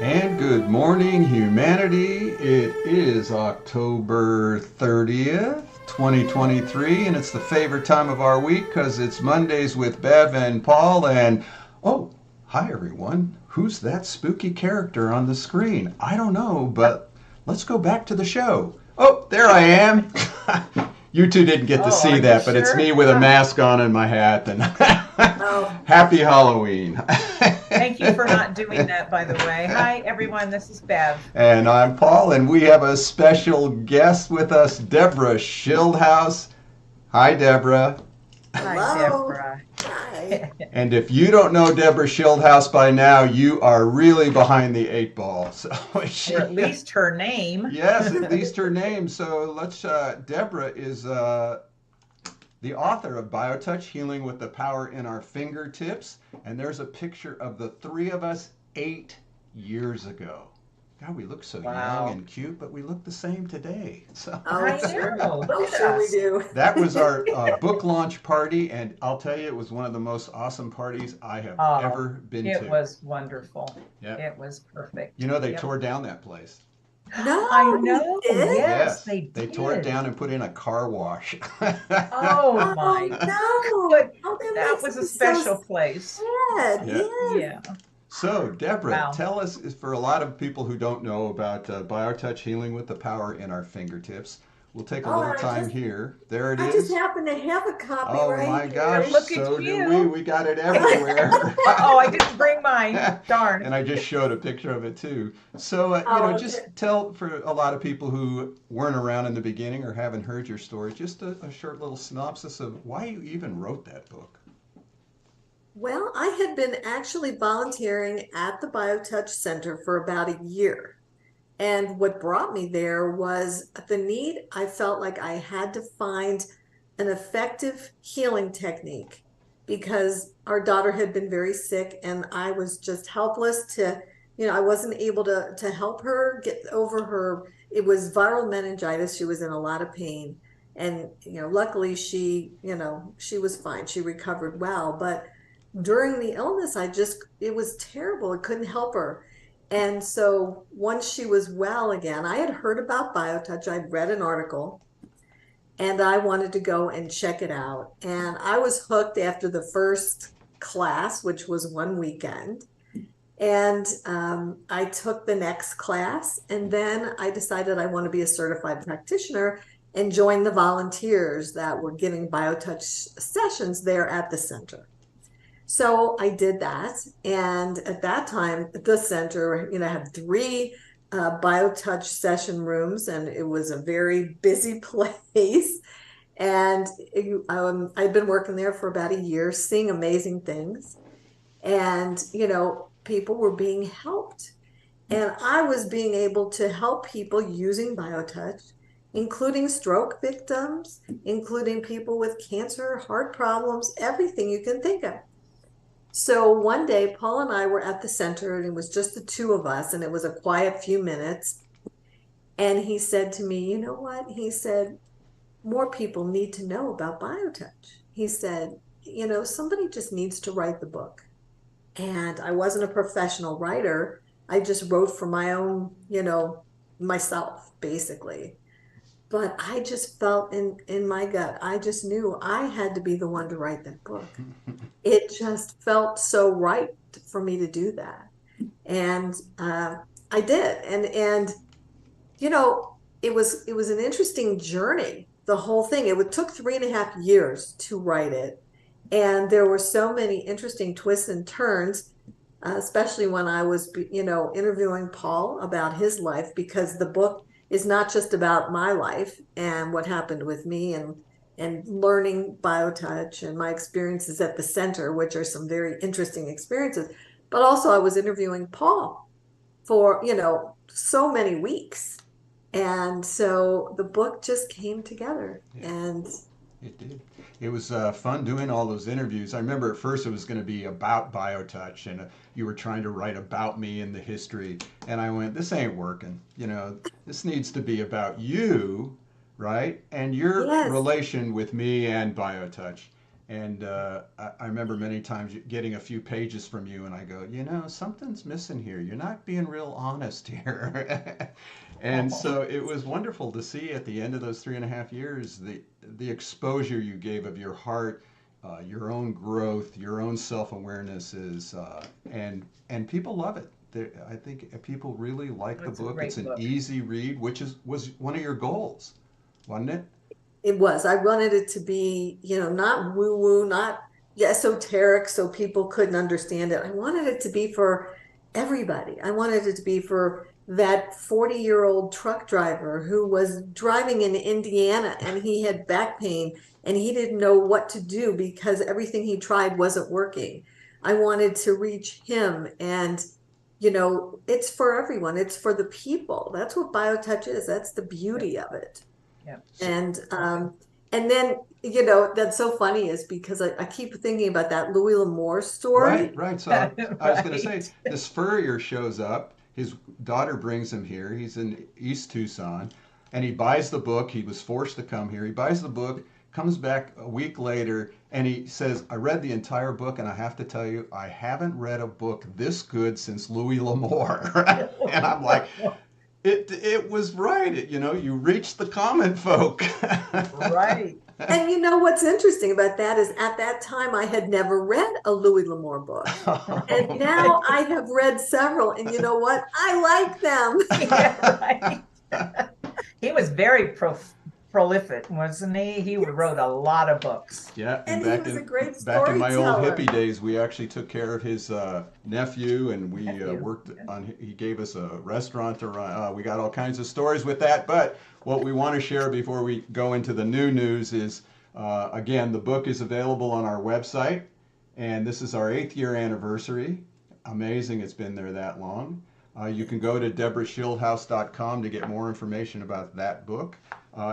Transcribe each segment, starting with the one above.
And good morning, humanity. It is October 30th, 2023, and it's the favorite time of our week because it's Mondays with Bev and Paul. And oh, hi everyone. Who's that spooky character on the screen? I don't know, but let's go back to the show. Oh, there I am. You two didn't get to Oh, are see you that, but it's sure? me with a mask on and my hat. And Oh, happy Halloween. Thank you for not doing that, by the way. Hi, everyone. This is Bev. And I'm Paul, and we have a special guest with us, Debra Schildhouse. Hi, Deborah. Hi, hello. Deborah. Hi. And if you don't know Debra Schildhouse by now, you are really behind the eight ball. So she, Or at least her name. yes, at least her name. So let's. Deborah is the author of BioTouch: Healing with the Power in Our Fingertips, and there's a picture of the three of us 8 years ago. God, we look so young Wow. and cute, but we look the same today. So Oh, I sure. know. Look Oh, at sure we us. do. that was our book launch party, and I'll tell you, it was one of the most awesome parties I have Oh, ever been it to. was wonderful. Yep. It was You perfect. know, they Yep. tore down that place. No, I we know. did. Yes, Yes, they they tore it did. down and put in a car wash. Oh, Oh, my no. good. Oh, that That makes was a me so special place. sad. Yeah. Yes. Yeah. So, Deborah, Wow. tell us, for a lot of people who don't know about BioTouch: Healing with the Power in Our Fingertips, we'll take a Oh, little and time here. There it I just is. happen to have a copy Oh right my Well, gosh, here. look at so do we. you. We got it everywhere. Oh, I didn't bring mine. Darn. And I just showed a picture of it too. So, Oh, okay. just tell for a lot of people who weren't around in the beginning or haven't heard your story, just a short little synopsis of why you even wrote that book. Well, I had been actually volunteering at the BioTouch Center for about a year. And what brought me there was the need. I felt like I had to find an effective healing technique because our daughter had been very sick and I was just helpless I wasn't able to help her get over her. It was viral meningitis. She was in a lot of pain. And, luckily she was fine. She recovered well. But during the illness, it was terrible. I couldn't help her. And so once she was well again, I had heard about BioTouch. I'd read an article and I wanted to go and check it out. And I was hooked after the first class, which was one weekend. And I took the next class. And then I decided I want to be a certified practitioner and join the volunteers that were giving BioTouch sessions there at the center. So I did that. And at that time, the center, had three BioTouch session rooms, and it was a very busy place. And I'd been working there for about a year, seeing amazing things. And, people were being helped. And I was being able to help people using BioTouch, including stroke victims, including people with cancer, heart problems, everything you can think of. So one day, Paul and I were at the center, and it was just the two of us, and it was a quiet few minutes. And he said to me, "You know what?" He said, "More people need to know about BioTouch." He said, "Somebody just needs to write the book." And I wasn't a professional writer. I just wrote for my own, myself, basically. But I just felt in my gut, I just knew I had to be the one to write that book. It just felt so right for me to do that. And I did. And you know, it was an interesting journey, the whole thing. It took 3.5 years to write it. And there were so many interesting twists and turns, especially when I was, interviewing Paul about his life, because the book is not just about my life and what happened with me and learning BioTouch and my experiences at the center, which are some very interesting experiences. But also I was interviewing Paul for, so many weeks. And so the book just came together. Yeah. And It did. It was fun doing all those interviews. I remember at first it was going to be about BioTouch, and you were trying to write about me and the history. And I went, this ain't working. This needs to be about you, right? And your yes, relation with me and BioTouch. And I remember many times getting a few pages from you, and I go, something's missing here. You're not being real honest here. And Oh, so it was wonderful to see at the end of those 3.5 years the exposure you gave of your heart, your own growth, your own self-awareness is, and people love it. I think people really like the it's a book. It's great an book. easy read, which was one of your goals, wasn't it? It was. I wanted it to be, not woo woo, not esoteric so people couldn't understand it. I wanted it to be for everybody. I wanted it to be for that 40-year-old truck driver who was driving in Indiana and he had back pain and he didn't know what to do because everything he tried wasn't working. I wanted to reach him and it's for everyone. It's for the people. That's what BioTouch is. That's the Yep, beauty of it. yep. And then that's so funny is because I keep thinking about that Louis L'Amour Right, story. right. So I was going to say, Right. this furrier shows up. His daughter brings him here. He's in East Tucson, and he buys the book. He was forced to come here. He buys the book, comes back a week later, and he says, "I read the entire book, and I have to tell you, I haven't read a book this good since Louis L'Amour." And I'm like, it was right. You reached the common folk. Right. And what's interesting about that is at that time I had never read a Louis L'Amour book. And now I have read several, and you know what? I like them. Yeah, right. He was very prolific, wasn't he? He Yes. wrote a lot of books. Yeah, and And he was a great back in my old storyteller. hippie days, we actually took care of his nephew, and we Nephew. worked on. He gave us a restaurant to run. We got all kinds of stories with that. But what we want to share before we go into the new news is, again, the book is available on our website, and this is our 8th year anniversary. Amazing, it's been there that long. You can go to debraschildhouse.com to get more information about that book.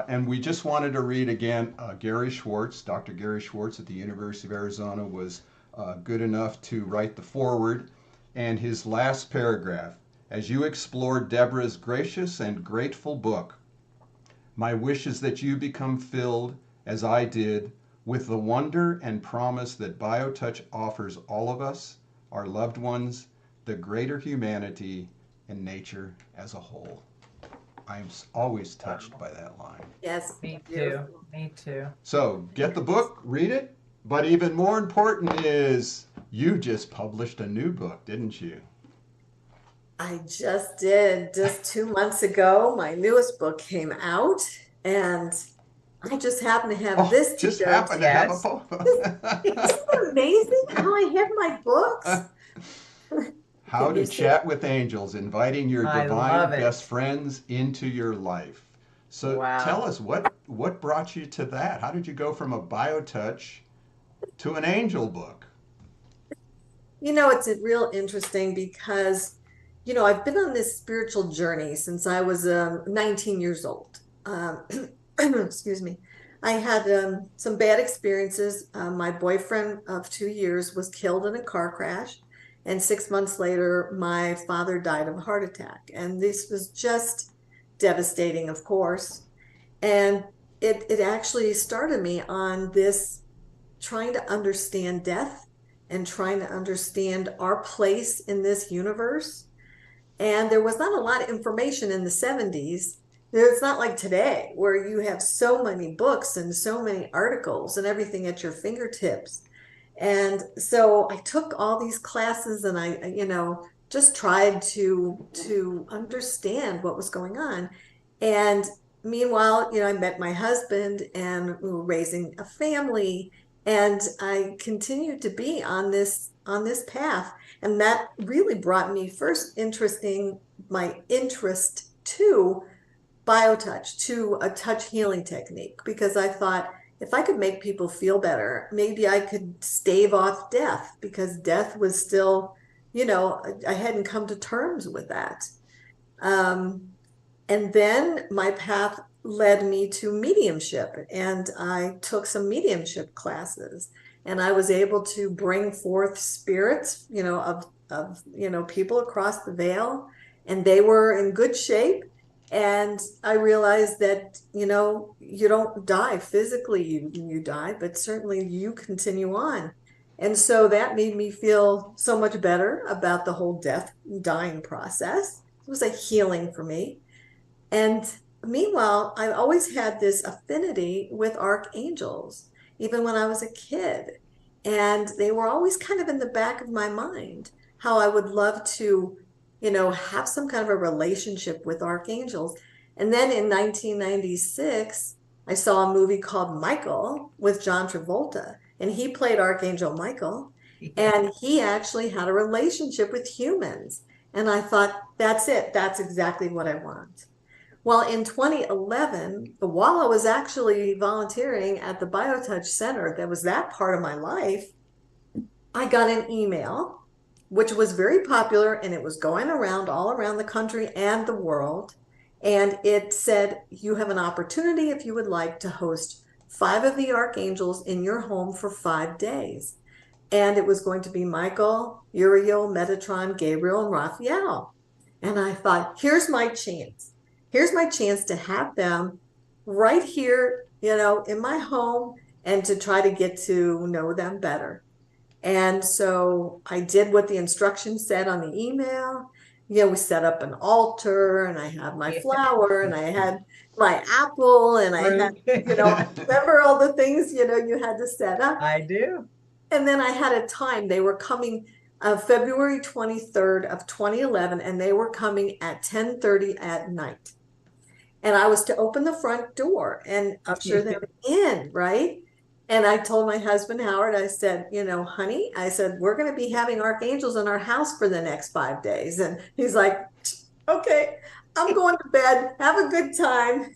And we just wanted to read again Gary Schwartz. Dr. Gary Schwartz at the University of Arizona was good enough to write the foreword. And his last paragraph: as you explore Debra's gracious and grateful book, my wish is that you become filled, as I did, with the wonder and promise that BioTouch offers all of us, our loved ones, the greater humanity, and nature as a whole. I'm always touched Wow. by that line. Yes, Me too. beautiful. Me too. So get the book, read it, but even more important is you just published a new book, didn't you? I just did. Just 2 months ago, my newest book came out, and I just happen to have Oh, this to just share. happened to have a Yes. poem. Isn't it amazing how I have my books? How Can to you see? Chat with Angels, inviting your I divine love best it. friends into your life. So tell Wow. us what brought you to that? How did you go from a BioTouch to an angel book? It's a real interesting because, I've been on this spiritual journey since I was 19 years old. Excuse me. I had some bad experiences. My boyfriend of 2 years was killed in a car crash, and 6 months later, my father died of a heart attack. And this was just devastating, of course. And it actually started me on this trying to understand death and trying to understand our place in this universe. And there was not a lot of information in the 70s. It's not like today where you have so many books and so many articles and everything at your fingertips. And so I took all these classes and I just tried to understand what was going on. And meanwhile, I met my husband and we were raising a family, and I continued to be on this path. And that really brought me first interesting my interest to BioTouch, to a touch healing technique, because I thought if I could make people feel better, maybe I could stave off death, because death was still, I hadn't come to terms with that. Um, and then my path led me to mediumship, and I took some mediumship classes, and I was able to bring forth spirits, of people across the veil, and they were in good shape. And I realized that, you know, you don't die physically, you die, but certainly you continue on. And so that made me feel so much better about the whole death dying process. It was a healing for me. And meanwhile, I always had this affinity with archangels, even when I was a kid. And they were always kind of in the back of my mind, how I would love to, you know, have some kind of a relationship with archangels. And then in 1996, I saw a movie called Michael with John Travolta, and he played Archangel Michael, and he actually had a relationship with humans. And I thought, that's it. That's exactly what I want. Well, in 2011, while I was actually volunteering at the BioTouch Center, that was that part of my life, I got an email, which was very popular, and it was going around all around the country and the world. And it said, you have an opportunity if you would like to host 5 of the archangels in your home for 5 days. And it was going to be Michael, Uriel, Metatron, Gabriel, and Raphael. And I thought, here's my chance. Here's my chance to have them right here, you know, in my home, and to try to get to know them better. And so I did what the instructions said on the email. You know, we set up an altar, and I had my flower, and I had my apple, and I had, you know, remember all the things, you know, you had to set up. I do. And then I had a time. They were coming February 23rd of 2011, and they were coming at 10:30 at night. And I was to open the front door and usher them in, right? And I told my husband, Howard, I said, you know, honey, I said, we're going to be having archangels in our house for the next 5 days. And he's like, okay, I'm going to bed. Have a good time.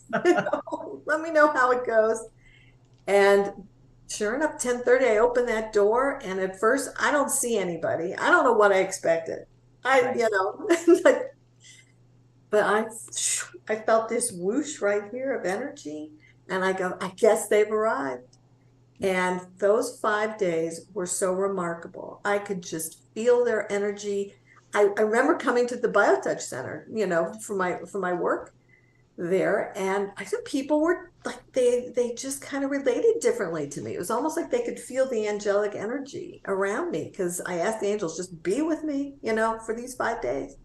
Let me know how it goes. And sure enough, 10:30, I opened that door. And at first, I don't see anybody. I don't know what I expected. You know, like, but I felt this whoosh right here of energy, and I go, I guess they've arrived. And those 5 days were so remarkable. I could just feel their energy. I remember coming to the BioTouch Center, you know, for my work there, and I think people were like, they just kind of related differently to me. It was almost like they could feel the angelic energy around me, because I asked the angels, just be with me, you know, for these 5 days.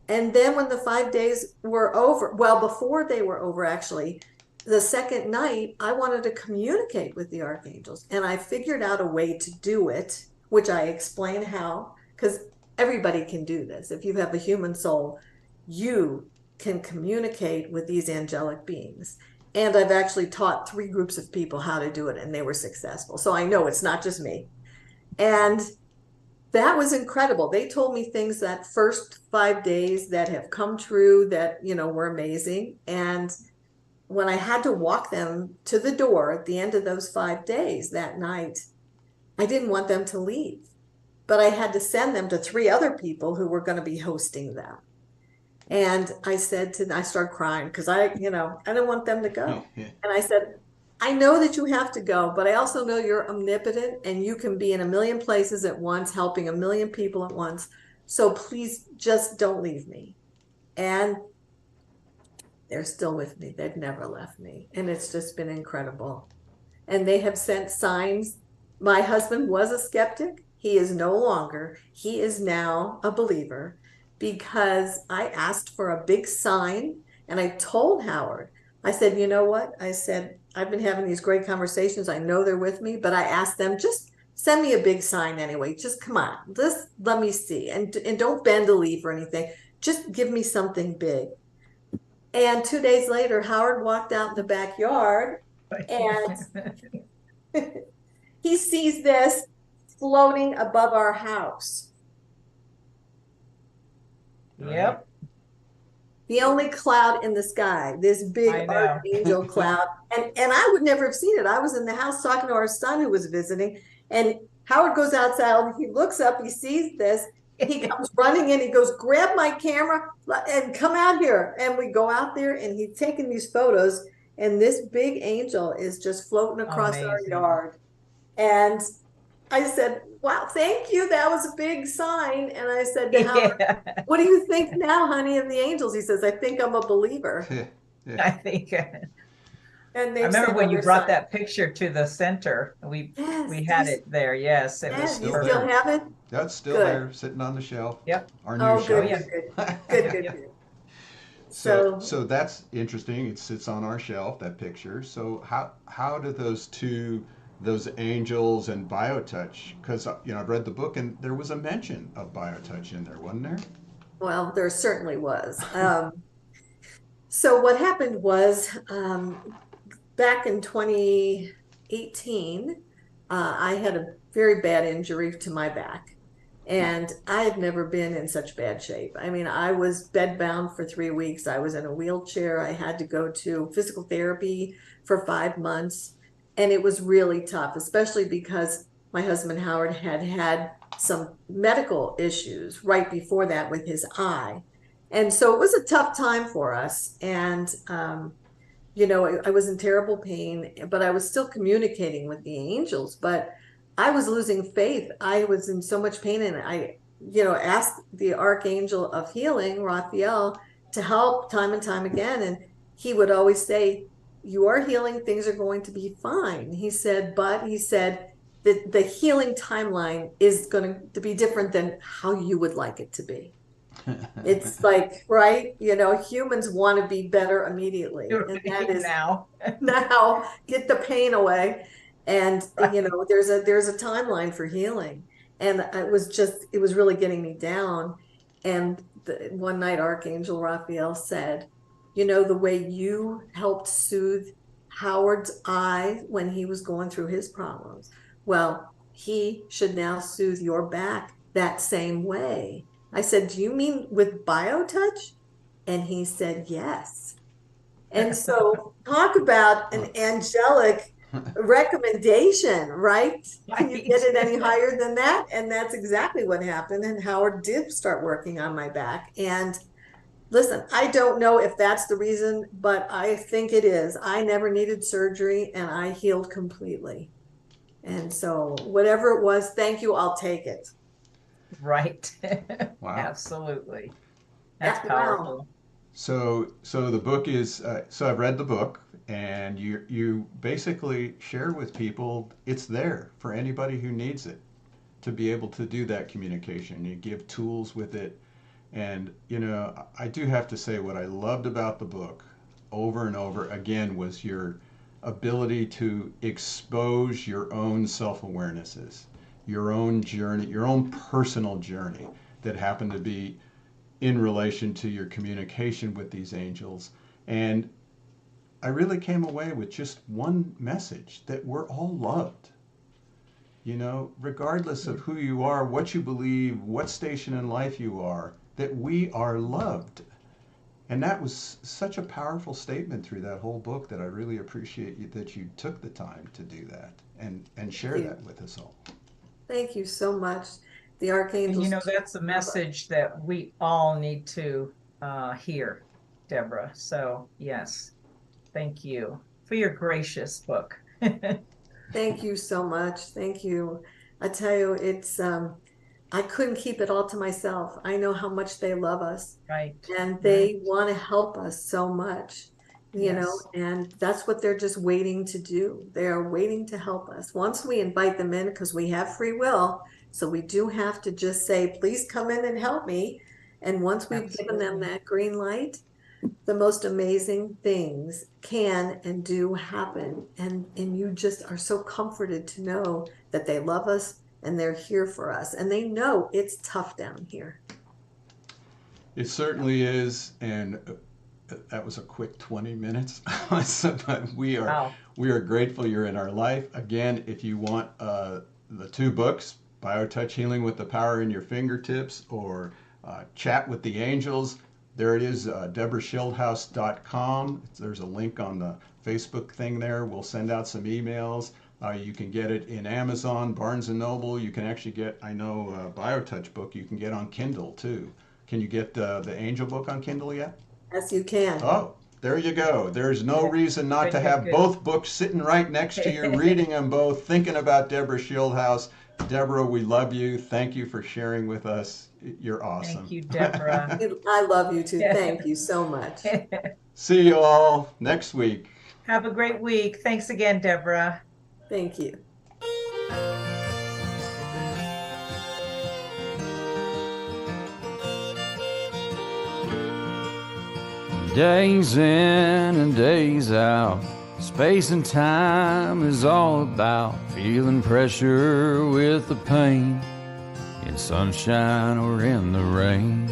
And then when the 5 days were over, well, before they were over, actually, the second night, I wanted to communicate with the archangels. And I figured out a way to do it, which I explain how, because everybody can do this. If you have a human soul, you can communicate with these angelic beings. And I've actually taught 3 groups of people how to do it, and they were successful. So I know it's not just me. And that was incredible. They told me things that first 5 days that have come true that, you know, were amazing. And when I had to walk them to the door at the end of those 5 days that night, I didn't want them to leave, but I had to send them to 3 other people who were going to be hosting them. And I started crying, because I didn't want them to go. And I said, I know that you have to go, but I also know you're omnipotent, and you can be in a million places at once, helping a million people at once. So please just don't leave me. And they're still with me. They've never left me. And it's just been incredible. And they have sent signs. My husband was a skeptic. He is no longer. He is now a believer, because I asked for a big sign, and I told Howard, I said, you know what? I said, I've been having these great conversations. I know they're with me, but I asked them, just send me a big sign anyway. Just come on, just let me see. And don't bend a leaf or anything. Just give me something big. And 2 days later, Howard walked out in the backyard, and he sees this floating above our house. Yep. The only cloud in the sky, this big archangel cloud. And I would never have seen it. I was in the house talking to our son who was visiting, and Howard goes outside, and he looks up, he sees this, he comes running in, he goes, grab my camera and come out here. And we go out there, and he's taking these photos, and this big angel is just floating across our yard. And I said, wow, thank you. That was a big sign. And I said to Howard, Yeah, what do you think now, honey, of the angels? He says, I think I'm a believer. I Yeah. think. And I they've remember said when you other brought signs. that picture to the center. Yes, We had it there. Yes, it That's was yeah, you still still there. perfect. have it? That's still Good. there, sitting on the shelf, Yep. our new Oh, Oh good, shelf. yeah. good, good. Good, Yep. good, Yep. good. So, So, so that's interesting. It sits on our shelf, that picture. So how do those angels and BioTouch? Because I've read the book and there was a mention of BioTouch in there, wasn't there? well, there certainly was. So what happened was back in 2018, I had a very bad injury to my back. And I had never been in such bad shape. I mean, I was bedbound for 3 weeks. I was in a wheelchair. I had to go to physical therapy for 5 months. And it was really tough, especially because my husband Howard had had some medical issues right before that with his eye. And so it was a tough time for us. And I was in terrible pain, but I was still communicating with the angels, but I was losing faith. I was in so much pain, and asked the Archangel of Healing, Raphael, to help time and time again. And he would always say, you are healing, things are going to be fine. He said that the healing timeline is going to be different than how you would like it to be. It's like, right, humans want to be better immediately, and that Right is now. now get the pain away. And Right. there's a timeline for healing. And it was really getting me down. And one night Archangel Raphael said, the way you helped soothe Howard's eye when he was going through his problems, well, he should now soothe your back that same way. I said, do you mean with BioTouch? And he said, yes. And so talk about an angelic recommendation, right? Can you get Right. it any higher than that? And that's exactly what happened. And Howard did start working on my back. And listen, I don't know if that's the reason, but I think it is. I never needed surgery and I healed completely. And so whatever it was, thank you. I'll take it. Right. Wow. Absolutely. That's Yeah, wow. powerful. So the book is so I've read the book, and you basically share with people it's there for anybody who needs it to be able to do that communication. You give tools with it, and I do have to say what I loved about the book over and over again was your ability to expose your own self-awarenesses, your own journey, your own personal journey that happened to be in relation to your communication with these angels. And I really came away with just one message that we're all loved. Regardless of who you are, what you believe, what station in life you are, that we are loved. And that was such a powerful statement through that whole book that I really appreciate that you took the time to do that and Thank share you. that with us all. Thank you so much. The And archangels that's a love us. message that we all need to hear, Deborah. So, yes, thank you for your gracious book. Thank you so much. Thank you. I tell you, I couldn't keep it all to myself. I know how much they love us Right, and right. they want to help us so much, Yes, and that's what they're just waiting to do. They are waiting to help us. Once we invite them in, because we have free will, so we do have to just say, please come in and help me. And once we've given them absolutely. that green light, the most amazing things can and do happen. And you just are so comforted to know that they love us and they're here for us. And they know it's tough down here. It certainly is, and that was a quick 20 minutes. But Wow. we are grateful you're in our life. Again, if you want the two books, BioTouch Healing with the Power in Your Fingertips, or Chat with the Angels, there it is, debraschildhouse.com. There's a link on the Facebook thing there. We'll send out some emails. You can get it in Amazon, Barnes and Noble. You can actually get, I know, BioTouch book you can get on Kindle too. Can you get the Angel book on Kindle yet? Yes, you can. Oh, there you go. There's no Good, reason not to good, good, have good. both books sitting right next to you, reading them both, thinking about Debra Schildhouse. Deborah, we love you. Thank you for sharing with us. You're awesome. Thank you, Deborah. I love you too. Thank you so much. See you all next week. Have a great week. Thanks again, Deborah. Thank you. Days in and days out, space and time is all about feeling pressure with the pain, in sunshine or in the rain.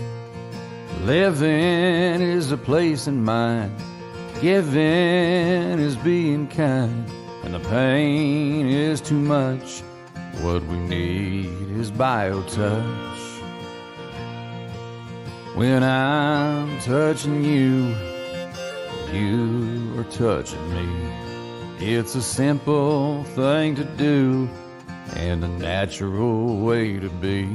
Living is a place in mind, giving is being kind. When the pain is too much, what we need is BioTouch. When I'm touching you, you are touching me. It's a simple thing to do and a natural way to be.